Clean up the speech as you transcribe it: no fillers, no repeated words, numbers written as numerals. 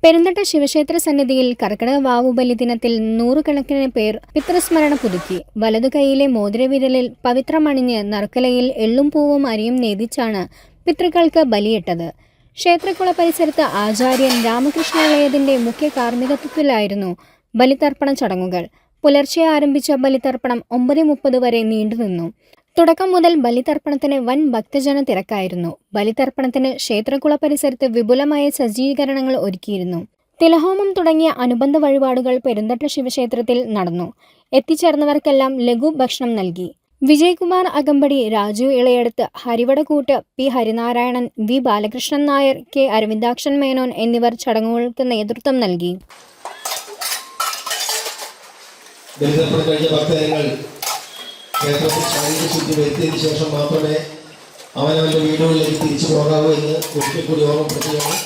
പെരുന്തട്ട ശിവക്ഷേത്ര സന്നിധിയിൽ കർക്കിടക വാവുബലി ദിനത്തിൽ നൂറുകണക്കിന് പേർ പിതൃസ്മരണ പുതുക്കി. വലതു കൈയിലെ മോതിരവിരലിൽ പവിത്രമണിഞ്ഞ് നറുക്കലയിൽ എള്ളും പൂവും അരിയും നേദിച്ചാണ് പിതൃക്കൾക്ക് ബലിയിട്ടത്. ക്ഷേത്രക്കുള പരിസരത്ത് ആചാര്യൻ രാമകൃഷ്ണ ഇളയതിന്റെ മുഖ്യ കാർമ്മികത്വത്തിലായിരുന്നു ബലിതർപ്പണ ചടങ്ങുകൾ. പുലർച്ചെ ആരംഭിച്ച ബലിതർപ്പണം 9:30 വരെ നീണ്ടുനിന്നു. തുടക്കം മുതൽ ബലിതർപ്പണത്തിന് വൻ ഭക്തജന തിരക്കായിരുന്നു. ബലിതർപ്പണത്തിന് ക്ഷേത്രക്കുള പരിസരത്ത് വിപുലമായ സജ്ജീകരണങ്ങൾ ഒരുക്കിയിരുന്നു. തിലഹോമം തുടങ്ങിയ അനുബന്ധ വഴിപാടുകൾ പെരുന്തട്ട ശിവക്ഷേത്രത്തിൽ നടന്നു. എത്തിച്ചേർന്നവർക്കെല്ലാം ലഘു ഭക്ഷണം നൽകി. Vijayakumar Akampadi, Raju Ilayadath, Harivadakkoot, P Harinarayanan, V Balakrishnan Nair, K Aravindakshan Menon എന്നിവർ ചടങ്ങുകൾക്ക് നേതൃത്വം നൽകി. ക്ഷേത്രത്തിൽ ശാരീരികശുദ്ധി വരുത്തിയതിനു ശേഷം മാത്രമേ അവനവൻ്റെ വീടുകളിലേക്ക് തിരിച്ചു പോകാവൂ എന്ന് ഒരിക്കൽ കൂടി ഓർമ്മപ്പെടുത്തുകയാണ്.